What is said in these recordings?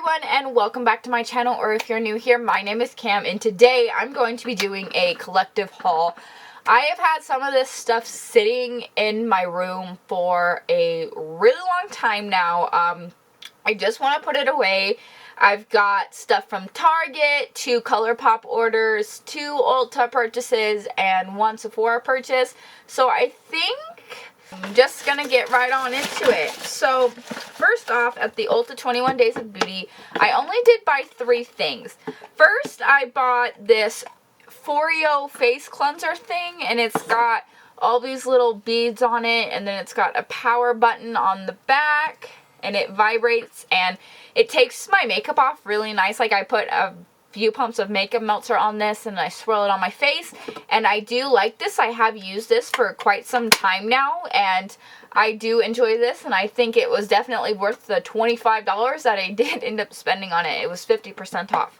everyone, and welcome back to my channel, or if you're new here, my name is Cam, and today I'm going to be doing a collective haul. I have had some of this stuff sitting in my room for a really long time now. I just want to put it away. I've got stuff from Target, 2 ColourPop orders, 2 Ulta purchases, and 1 Sephora purchase. So I think I'm just gonna get right on into it. So first off, at the Ulta 21 Days of Beauty, I only did buy 3 things. First, I bought this Foreo face cleanser thing, and it's got all these little beads on it, and then it's got a power button on the back, and it vibrates, and it takes my makeup off really nice. Like, I put a few pumps of makeup melter on this and I swirl it on my face, and I do like this. I have used this for quite some time now, and I do enjoy this, and I think it was definitely worth the $25 that I did end up spending on it. It was 50% off.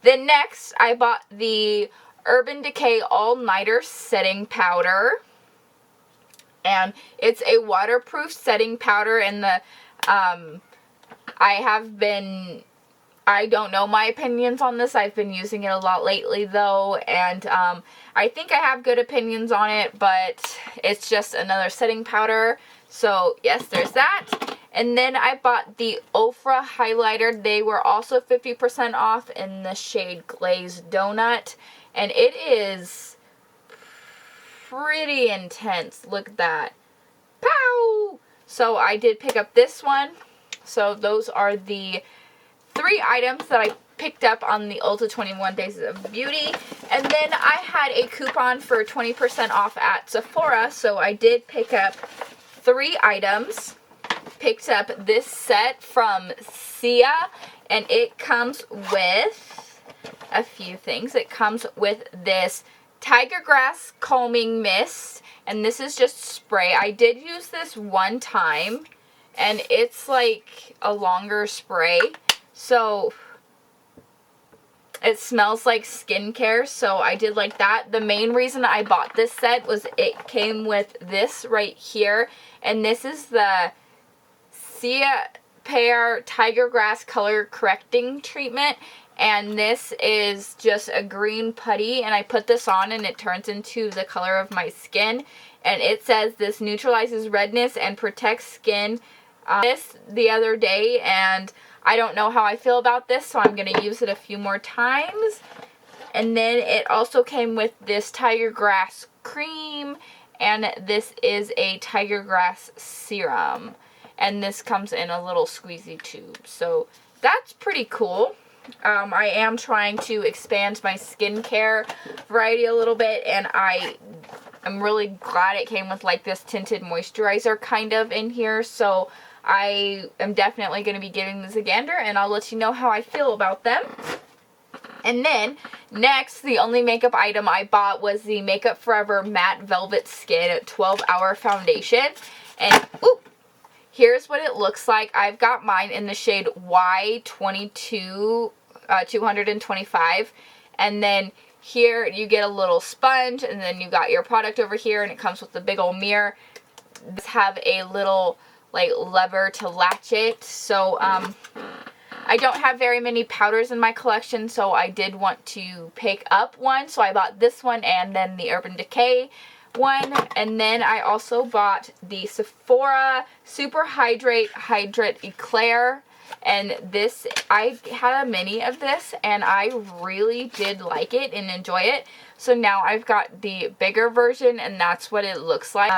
Then next, I bought the Urban Decay All Nighter Setting Powder, and it's a waterproof setting powder, and I don't know my opinions on this. I've been using it a lot lately though, and I think I have good opinions on it, but it's just another setting powder. So yes, there's that. And then I bought the Ofra highlighter. They were also 50% off in the shade Glazed Donut, and it is pretty intense. Look at that. Pow! So I did pick up this one. So those are the 3 items that I picked up on the Ulta 21 Days of Beauty. And then I had a coupon for 20% off at Sephora, so I did pick up 3 items. Picked up this set from Sia, and it comes with a few things. It comes with this Tiger Grass Calming Mist, and this is just spray. I did use this one time, and it's like a longer spray. So it smells like skincare, so I did like that. The main reason I bought this set was it came with this right here, and this is the Sia Pear Tiger Grass Color Correcting Treatment, and this is just a green putty, and I put this on and it turns into the color of my skin, and it says this neutralizes redness and protects skin. This the other day, and I don't know how I feel about this, so I'm going to use it a few more times. And then it also came with this Tiger Grass cream, and this is a Tiger Grass serum. And this comes in a little squeezy tube. So that's pretty cool. I am trying to expand my skincare variety a little bit, and I'm really glad it came with like this tinted moisturizer kind of in here. So I am definitely going to be giving this a gander, and I'll let you know how I feel about them. And then, next, the only makeup item I bought was the Makeup Forever Matte Velvet Skin 12-Hour Foundation. And, ooh, here's what it looks like. I've got mine in the shade Y22, 225. And then here you get a little sponge, and then you got your product over here, and it comes with a big old mirror. These have a little like lever to latch it. So I don't have very many powders in my collection, so I did want to pick up one. So I bought this one and then the Urban Decay one, and then I also bought the Sephora Super Hydrate Eclair, and this, I had a mini of this and I really did like it and enjoy it. So now I've got the bigger version, and that's what it looks like.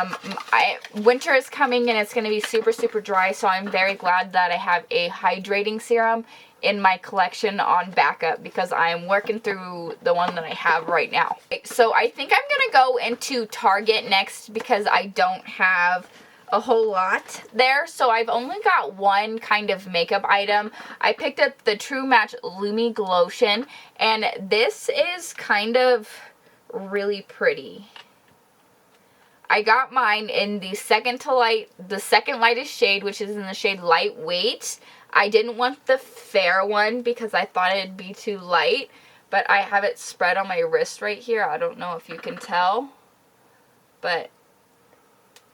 Winter is coming and it's going to be super, super dry, so I'm very glad that I have a hydrating serum in my collection on backup, because I'm working through the one that I have right now. So I think I'm going to go into Target next, because I don't have a whole lot there. So I've only got one kind of makeup item. I picked up the True Match Lumi Glotion, and this is kind of really pretty. I got mine in the second lightest shade, which is in the shade Lightweight. I didn't want the fair one because I thought it'd be too light, but I have it spread on my wrist right here. I don't know if you can tell, but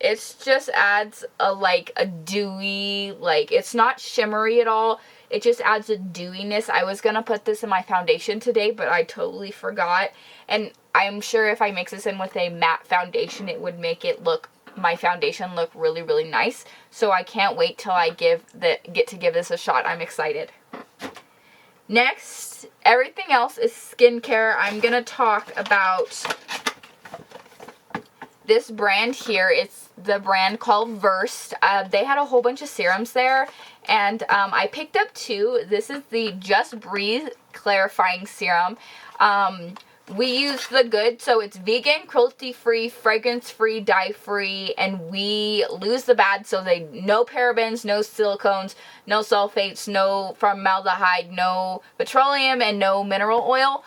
it just adds a dewy, it's not shimmery at all. It just adds a dewiness. I was going to put this in my foundation today, but I totally forgot. And I'm sure if I mix this in with a matte foundation, it would make my foundation look really, really nice. So I can't wait till I get to give this a shot. I'm excited. Next, everything else is skincare. I'm going to talk about this brand here. It's the brand called Versed. They had a whole bunch of serums there, and I picked up 2. This is the Just Breathe Clarifying Serum. We use the good, so it's vegan, cruelty-free, fragrance-free, dye-free, and we lose the bad, so no parabens, no silicones, no sulfates, no formaldehyde, no petroleum, and no mineral oil.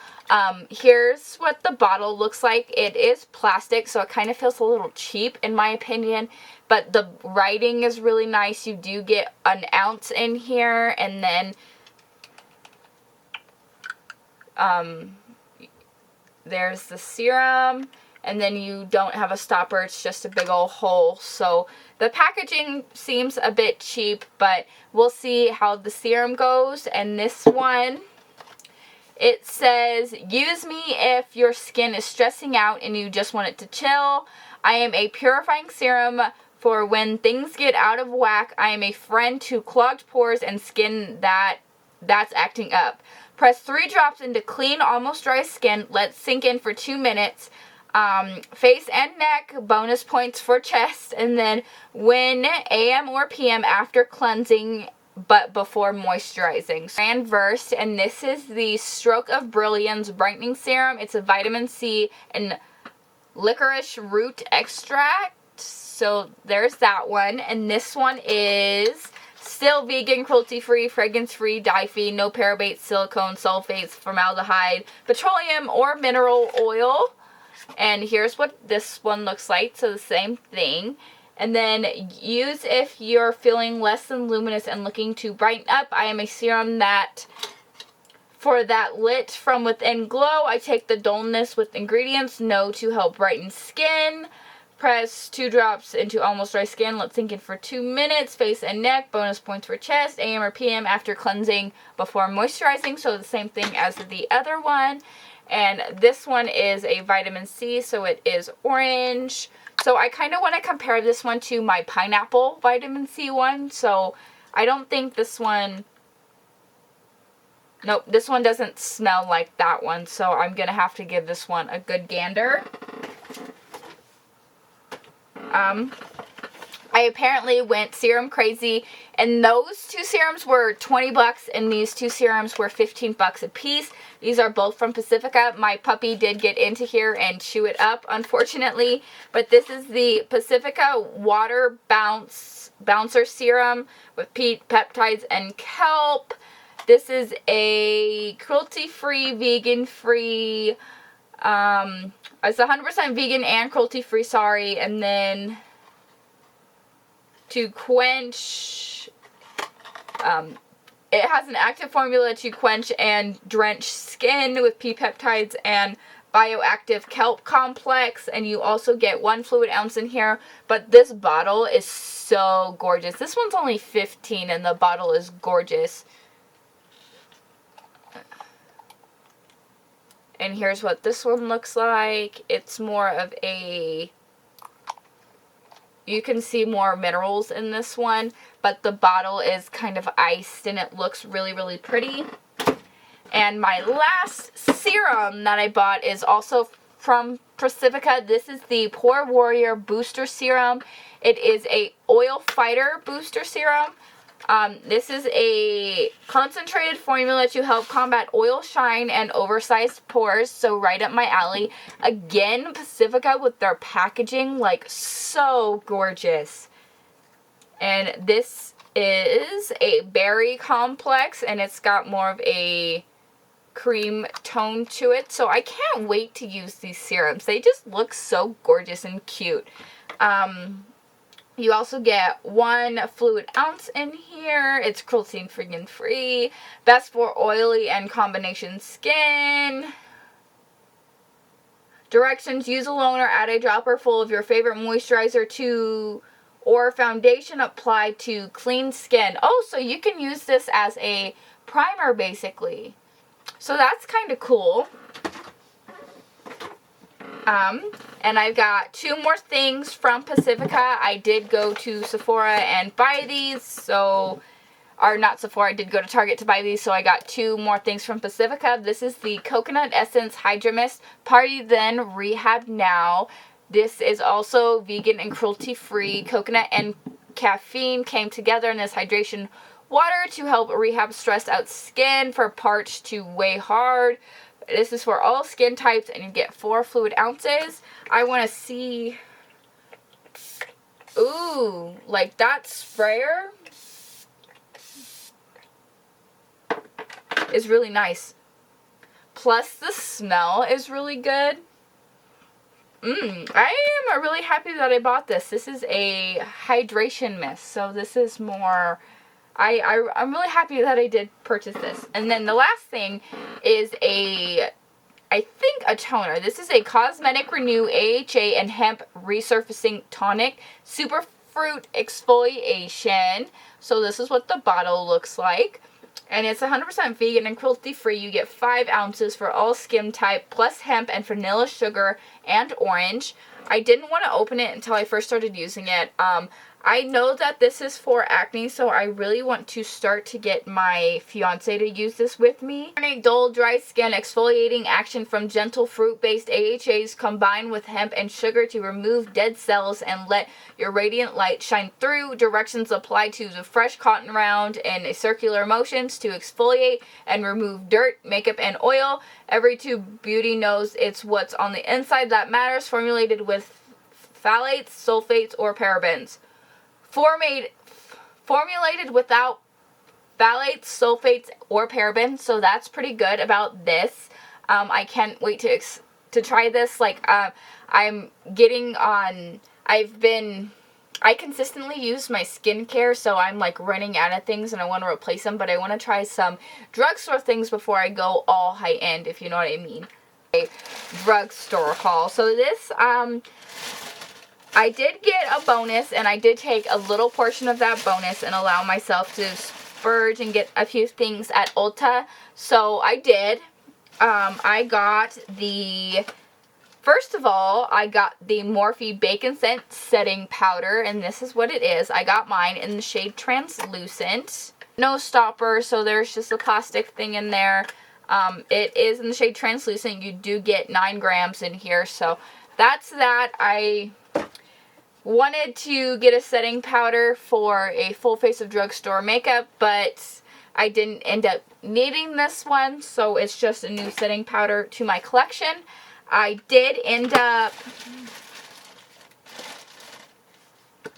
Here's what the bottle looks like. It is plastic, so it kind of feels a little cheap in my opinion, but the writing is really nice. You do get an ounce in here, and then there's the serum, and then you don't have a stopper. It's just a big old hole. So the packaging seems a bit cheap, but we'll see how the serum goes. And this one, it says, use me if your skin is stressing out and you just want it to chill. I am a purifying serum for when things get out of whack. I am a friend to clogged pores and skin that's acting up. Press 3 drops into clean, almost dry skin. Let sink in for 2 minutes. Face and neck, bonus points for chest. And then when AM or PM after cleansing, but before moisturizing. Brand Versed, and this is the Stroke of Brilliance Brightening Serum. It's a vitamin C and licorice root extract. So there's that one. And this one is still vegan, cruelty-free, fragrance-free, dye-free, no parabens, silicone, sulfates, formaldehyde, petroleum, or mineral oil. And here's what this one looks like. So the same thing. And then use if you're feeling less than luminous and looking to brighten up. I am a serum that, for that lit from within glow, I take the dullness with ingredients no to help brighten skin. Press 2 drops into almost dry skin. Let sink in for 2 minutes. Face and neck. Bonus points for chest. AM or PM after cleansing before moisturizing. So the same thing as the other one. And this one is a vitamin C, so it is orange. So I kind of want to compare this one to my pineapple vitamin C one. So I don't think this one... Nope, this one doesn't smell like that one. So I'm going to have to give this one a good gander. I apparently went serum crazy, and those 2 serums were 20 bucks, and these 2 serums were 15 bucks a piece. These are both from Pacifica. My puppy did get into here and chew it up, unfortunately, but this is the Pacifica Water Bouncer Serum with peptides and kelp. This is a cruelty-free, vegan-free, it's 100% vegan and cruelty-free, sorry, and then to quench, it has an active formula to quench and drench skin with peptides and bioactive kelp complex, and you also get 1 fluid ounce in here, but this bottle is so gorgeous. This one's only $15 and the bottle is gorgeous. And here's what this one looks like. It's more of a... You can see more minerals in this one, but the bottle is kind of iced and it looks really, really pretty. And my last serum that I bought is also from Pacifica. This is the Pore Warrior Booster Serum. It is a oil fighter booster serum. This is a concentrated formula to help combat oil shine and oversized pores, so right up my alley. Again, Pacifica with their packaging, like, so gorgeous. And this is a berry complex, and it's got more of a cream tone to it, so I can't wait to use these serums. They just look so gorgeous and cute. You also get 1 fluid ounce in here. It's cruelty and freaking free. Best for oily and combination skin. Directions: use alone or add a dropper full of your favorite moisturizer to or foundation applied to clean skin. Oh, so you can use this as a primer basically. So that's kind of cool. And I've got 2 more things from Pacifica. I did go to Sephora and buy these, so, or not Sephora, I did go to Target to buy these, so I got 2 more things from Pacifica. This is the Coconut Essence Hydra Mist, Party Then, Rehab Now. This is also vegan and cruelty-free. Coconut and caffeine came together in this hydration water to help rehab stressed out skin for parched to way hard. This is for all skin types, and you get 4 fluid ounces. I want to see. Ooh, like that sprayer is really nice. Plus the smell is really good. I am really happy that I bought this. This is a hydration mist, so this is more. I'm really happy that I did purchase this. And then the last thing is I think a toner. This is a Cosmetic Renew AHA and Hemp Resurfacing Tonic Superfruit Exfoliation. So this is what the bottle looks like. And it's 100% vegan and cruelty-free. You get 5 ounces for all skin type, plus hemp and vanilla sugar and orange. I didn't want to open it until I first started using it. I know that this is for acne, so I really want to start to get my fiance to use this with me. Dull, dry skin exfoliating action from gentle fruit-based AHAs combined with hemp and sugar to remove dead cells and let your radiant light shine through. Directions: apply to the fresh cotton round in a circular motions to exfoliate and remove dirt, makeup, and oil. Every tube beauty knows it's what's on the inside that matters. Formulated with phthalates, sulfates, or parabens. Formulated without phthalates, sulfates, or parabens, so that's pretty good about this. I can't wait to try this. Like, I'm getting on. I consistently use my skincare, so I'm like running out of things and I want to replace them, but I want to try some drugstore things before I go all high end, if you know what I mean. A drugstore haul. So this, I did get a bonus, and I did take a little portion of that bonus and allow myself to splurge and get a few things at Ulta. So I did. I got first of all, I got the Morphe Bacon Scent Setting Powder, and this is what it is. I got mine in the shade Translucent. No stopper, so there's just a plastic thing in there. It is in the shade Translucent. You do get 9 grams in here, so that's that. I wanted to get a setting powder for a full face of drugstore makeup, but I didn't end up needing this one, so it's just a new setting powder to my collection. I did end up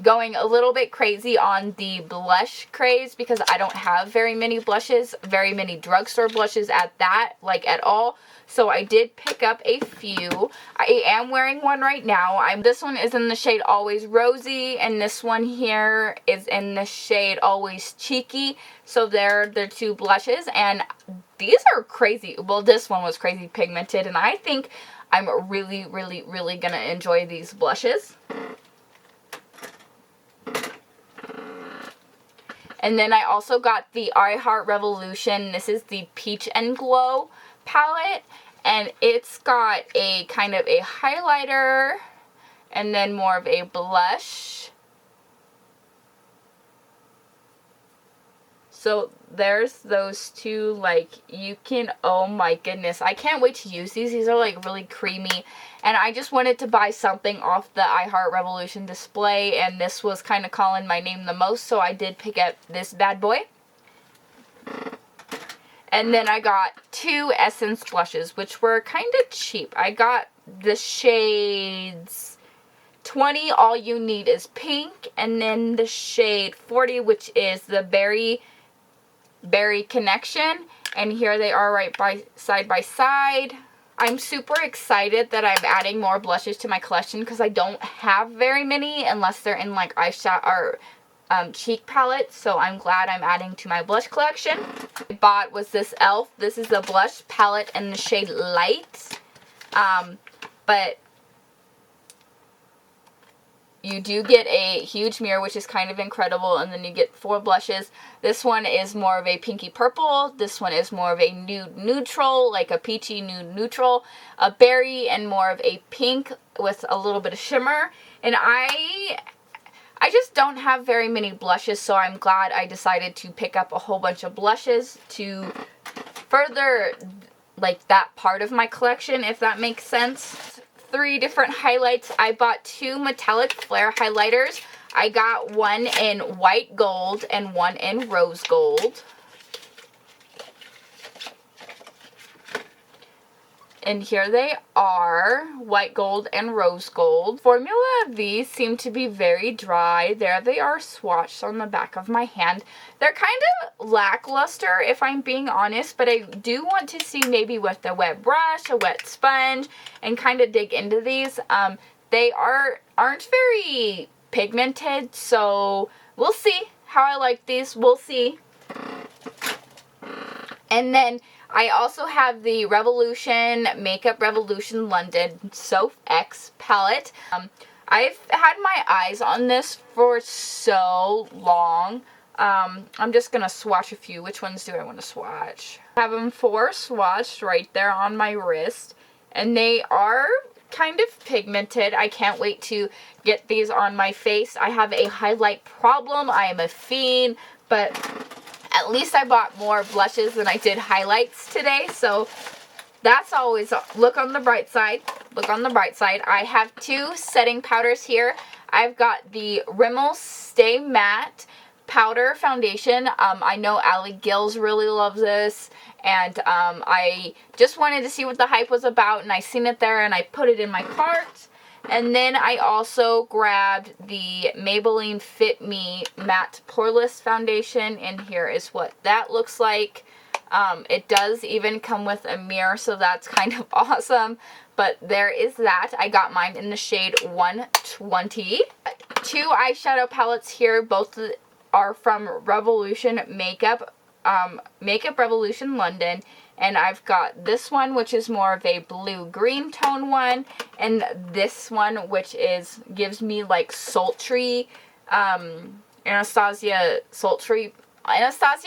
going a little bit crazy on the blush craze because I don't have very many blushes, very many drugstore blushes at that, like at all. So I did pick up a few. I am wearing one right now. This one is in the shade Always Rosy, and this one here is in the shade Always Cheeky. So they're 2 blushes, and these are crazy. Well, this one was crazy pigmented, and I think I'm really, really, really gonna enjoy these blushes. And then I also got the I Heart Revolution. This is the Peach and Glow palette, and it's got a kind of a highlighter and then more of a blush. So there's those 2, like, you can, oh my goodness, I can't wait to use these. These are like really creamy, and I just wanted to buy something off the I Heart Revolution display, and this was kind of calling my name the most, so I did pick up this bad boy. And then I got 2 Essence blushes, which were kind of cheap. I got the shades 20, All You Need Is Pink, and then the shade 40, which is the Berry Connection. And here they are side by side. I'm super excited that I'm adding more blushes to my collection because I don't have very many unless they're in like eyeshadow or cheek palettes, so I'm glad I'm adding to my blush collection. I bought was this e.l.f. This is the blush palette in the shade Light. But but you do get a huge mirror, which is kind of incredible, and then you get 4 blushes. This one is more of a pinky purple. This one is more of a nude neutral, like a peachy nude neutral, a berry, and more of a pink with a little bit of shimmer. And I just don't have very many blushes, so I'm glad I decided to pick up a whole bunch of blushes to further like that part of my collection, if that makes sense. 3 different highlights. I bought 2 metallic flare highlighters. I got one in white gold and one in rose gold. And here they are, white gold and rose gold. Formula of these seem to be very dry. There they are swatched on the back of my hand. They're kind of lackluster, if I'm being honest, but I do want to see maybe with a wet brush, a wet sponge, and kind of dig into these. They aren't very pigmented, so we'll see how I like these. We'll see. And then I also have the Revolution Makeup Revolution London Soap X palette. I've had my eyes on this for so long. I'm just going to swatch a few. Which ones do I want to swatch? I have them 4 swatched right there on my wrist. And they are kind of pigmented. I can't wait to get these on my face. I have a highlight problem. I am a fiend, but at least I bought more blushes than I did highlights today, so that's always, look on the bright side. Look on the bright side. I have 2 setting powders here. I've got the Rimmel Stay Matte Powder Foundation. I know Allie Gills really loves this, and I just wanted to see what the hype was about, and I seen it there, and I put it in my cart. And then I also grabbed the Maybelline Fit Me Matte Poreless Foundation, and here is what that looks like. It does even come with a mirror, so that's kind of awesome. But there is that. I got mine in the shade 120. 2 eyeshadow palettes here. Both are from Revolution Makeup, Makeup Revolution London. And I've got this one, which is more of a blue-green tone one, and this one, which gives me like sultry, Anastasia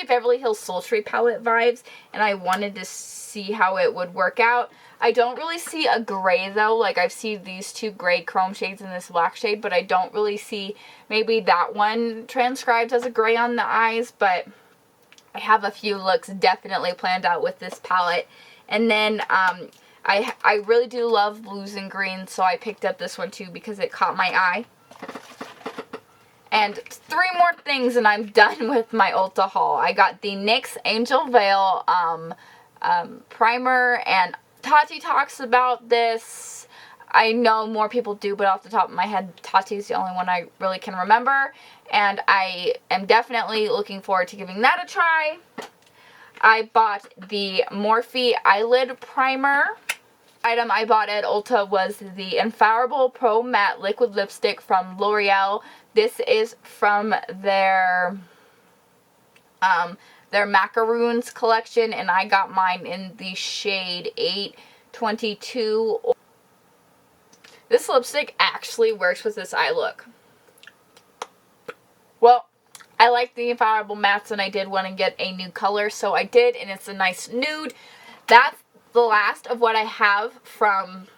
Beverly Hills Sultry palette vibes, and I wanted to see how it would work out. I don't really see a gray though. Like, I've seen these 2 gray chrome shades and this black shade, but I don't really see maybe that one transcribed as a gray on the eyes, but I have a few looks definitely planned out with this palette. And then I really do love blues and greens, so I picked up this one too because it caught my eye. And 3 more things and I'm done with my Ulta haul. I got the NYX Angel Veil primer, and Tati talks about this. I know more people do, but off the top of my head, Tati's the only one I really can remember. And I am definitely looking forward to giving that a try. I bought the Morphe Eyelid Primer. Item I bought at Ulta was the Infallible Pro Matte Liquid Lipstick from L'Oreal. This is from their Macaroons collection, and I got mine in the shade 822. This lipstick actually works with this eye look. Well, I like the Infallible mattes, and I did want to get a new color, so I did, and it's a nice nude. That's the last of what I have from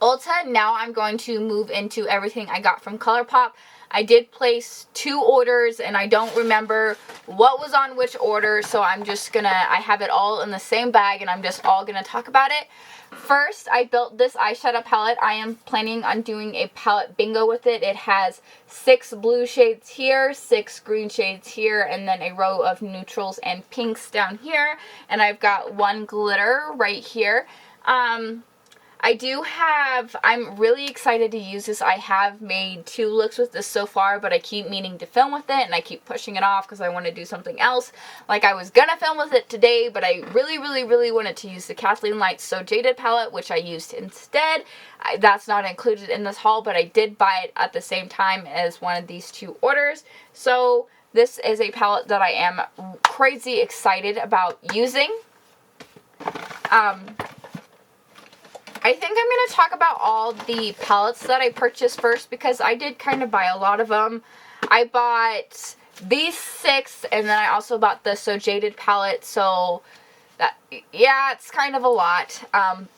Ulta. Now I'm going to move into everything I got from ColourPop. I did place 2 orders, and I don't remember what was on which order, so I'm just gonna, I have it all in the same bag, and I'm just all gonna talk about it. First, I built this eyeshadow palette. I am planning on doing a palette bingo with it. It has 6 blue shades here, 6 green shades here, and then a row of neutrals and pinks down here. And I've got 1 glitter right here. I'm really excited to use this. I have made 2 looks with this so far, but I keep meaning to film with it, and I keep pushing it off because I want to do something else. Like, I was gonna film with it today, but I really wanted to use the Kathleen Lights So Jaded palette, which I used instead. That's not included in this haul, but I did buy it at the same time as one of these 2 orders. So this is a palette that I am crazy excited about using. I think I'm going to talk about all the palettes that I purchased first because I did kind of buy a lot of them. I bought these 6 and then I also bought the So Jaded palette, so that, yeah, it's kind of a lot.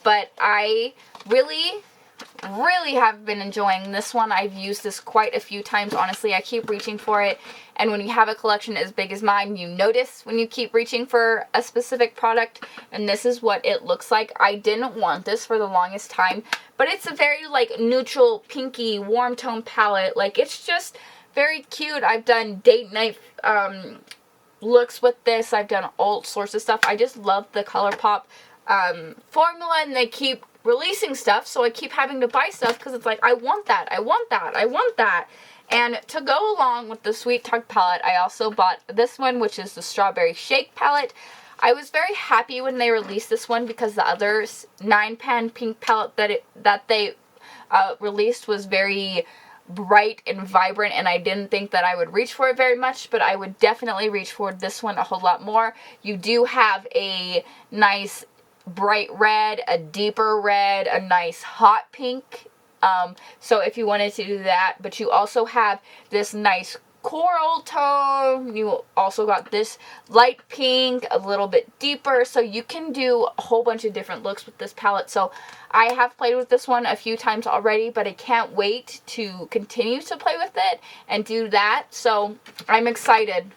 But I really have been enjoying this one. I've used this quite a few times, honestly. I keep reaching for it, and when you have a collection as big as mine, you notice when you keep reaching for a specific product, and this is what it looks like. I didn't want this for the longest time, but it's a very like neutral, pinky, warm tone palette. Like, it's just very cute. I've done date night looks with this. I've done all sorts of stuff. I just love the ColourPop formula, and they keep releasing stuff, so I keep having to buy stuff because it's like, I want that, I want that, I want that. And to go along with the Sweet Talk palette, I also bought this one, which is the Strawberry Shake palette. I was very happy when they released this one because the other 9-pan pink palette that they released was very bright and vibrant, and I didn't think that I would reach for it very much, but I would definitely reach for this one a whole lot more. You do have a nice bright red, a deeper red, a nice hot pink, so if you wanted to do that, but you also have this nice coral tone. You also got this light pink, a little bit deeper, so you can do a whole bunch of different looks with this palette. So I have played with this one a few times already, but I can't wait to continue to play with it and do that, so I'm excited.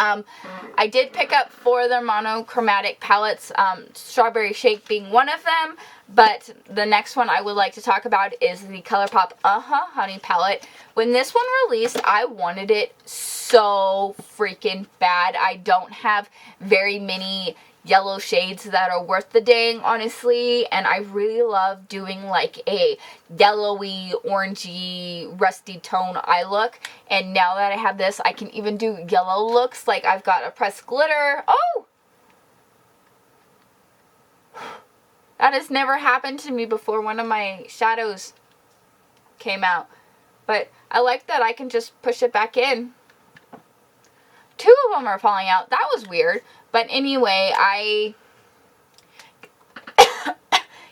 I did pick up 4 of their monochromatic palettes, Strawberry Shake being one of them, but the next one I would like to talk about is the ColourPop Honey palette. When this one released, I wanted it so freaking bad. I don't have very many yellow shades that are worth the dang, honestly, and I really love doing like a yellowy, orangey, rusty tone eye look, and now that I have this, I can even do yellow looks. Like, I've got a pressed glitter. Oh! That has never happened to me before. One of my shadows came out, but I like that I can just push it back in. 2 of them are falling out. That was weird. But anyway, I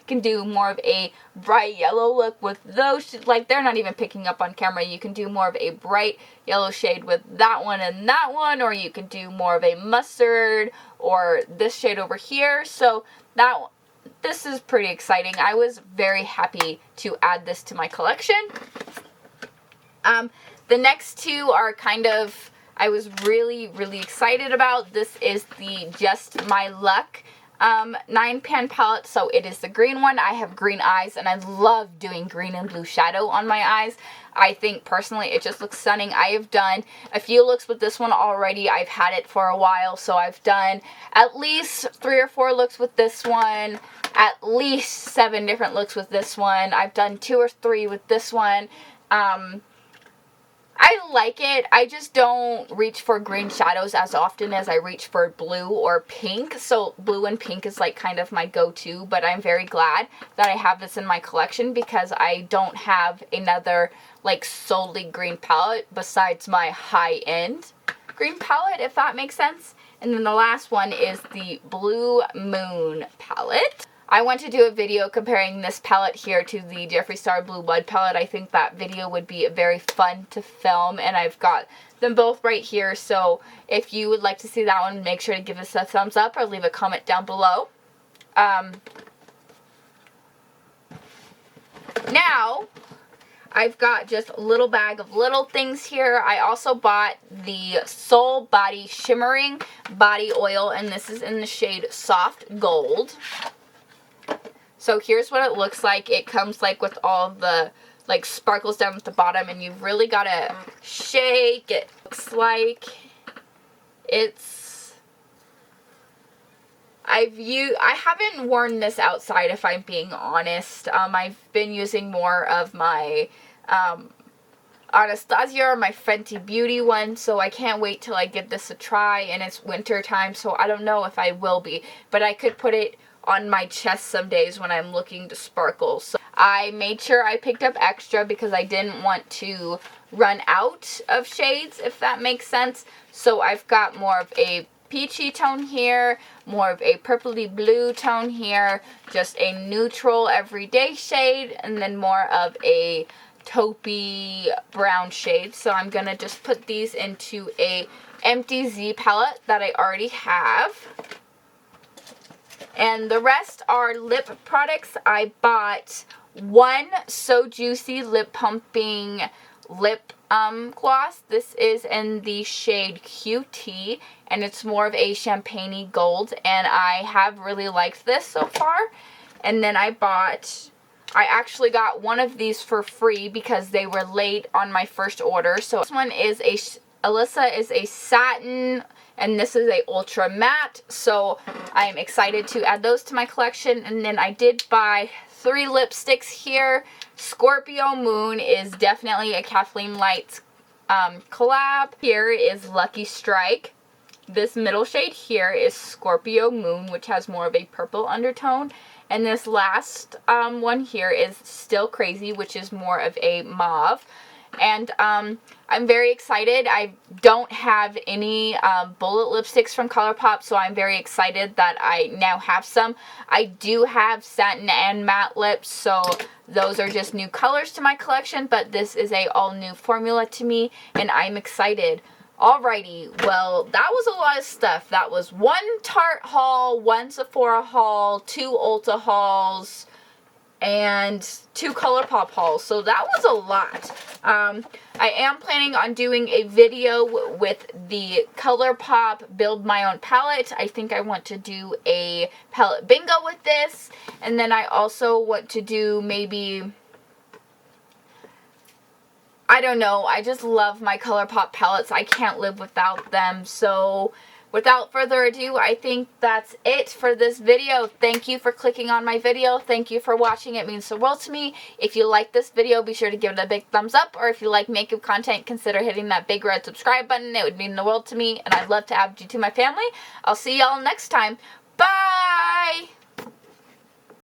can do more of a bright yellow look with those. Like, they're not even picking up on camera. You can do more of a bright yellow shade with that one and that one. Or you can do more of a mustard or this shade over here. So this is pretty exciting. I was very happy to add this to my collection. The next 2 are kind of, I was really excited about. This is the Just My Luck 9-pan palette. So it is the green one. I have green eyes, and I love doing green and blue shadow on my eyes. I think personally it just looks stunning. I have done a few looks with this one already. I've had it for a while, so I've done at least 3 or 4 looks with this one, at least 7 different looks with this one. I've done 2 or 3 with this one. I like it. I just don't reach for green shadows as often as I reach for blue or pink. So blue and pink is like kind of my go-to, but I'm very glad that I have this in my collection because I don't have another like solely green palette besides my high-end green palette, if that makes sense. And then the last one is the Blue Moon palette. I want to do a video comparing this palette here to the Jeffree Star Blue Blood palette. I think that video would be very fun to film, and I've got them both right here. So if you would like to see that one, make sure to give us a thumbs up or leave a comment down below. Now, I've got just a little bag of little things here. I also bought the Soul Body Shimmering Body Oil, and this is in the shade Soft Gold. So here's what it looks like. It comes like with all the like sparkles down at the bottom, and you've really got to shake. It looks like it's, I haven't worn this outside, if I'm being honest. I've been using more of my Anastasia or my Fenty Beauty one, so I can't wait till I give this a try, and it's winter time, so I don't know if I will be, but I could put it on my chest some days when I'm looking to sparkle. So I made sure I picked up extra because I didn't want to run out of shades, if that makes sense. So I've got more of a peachy tone here, more of a purpley blue tone here, just a neutral everyday shade, and then more of a taupey brown shade. So I'm gonna just put these into a empty Z palette that I already have. And the rest are lip products. I bought one So Juicy Lip Pumping Lip gloss. This is in the shade QT, and it's more of a champagne-y gold, and I have really liked this so far. And then I actually got one of these for free because they were late on my first order. So this one is Alyssa is a satin, and this is a ultra matte, so I'm excited to add those to my collection. And then I did buy 3 lipsticks here. Scorpio Moon is definitely a Kathleen Lights collab. Here is Lucky Strike. This middle shade here is Scorpio Moon, which has more of a purple undertone. And this last one here is Still Crazy, which is more of a mauve. And I'm very excited. I don't have any bullet lipsticks from ColourPop, so I'm very excited that I now have some. I do have satin and matte lips, so those are just new colors to my collection, but this is a all new formula to me, and I'm excited. Alrighty, well, that was a lot of stuff. That was 1 Tarte haul, 1 Sephora haul, 2 Ulta hauls, and 2 ColourPop hauls, so that was a lot. I am planning on doing a video with the ColourPop Build My Own Palette. I think I want to do a palette bingo with this, and then I also want to do maybe, I don't know, I just love my ColourPop palettes. I can't live without them. So without further ado, I think that's it for this video. Thank you for clicking on my video. Thank you for watching. It means the world to me. If you like this video, be sure to give it a big thumbs up. Or if you like makeup content, consider hitting that big red subscribe button. It would mean the world to me, and I'd love to add you to my family. I'll see y'all next time. Bye!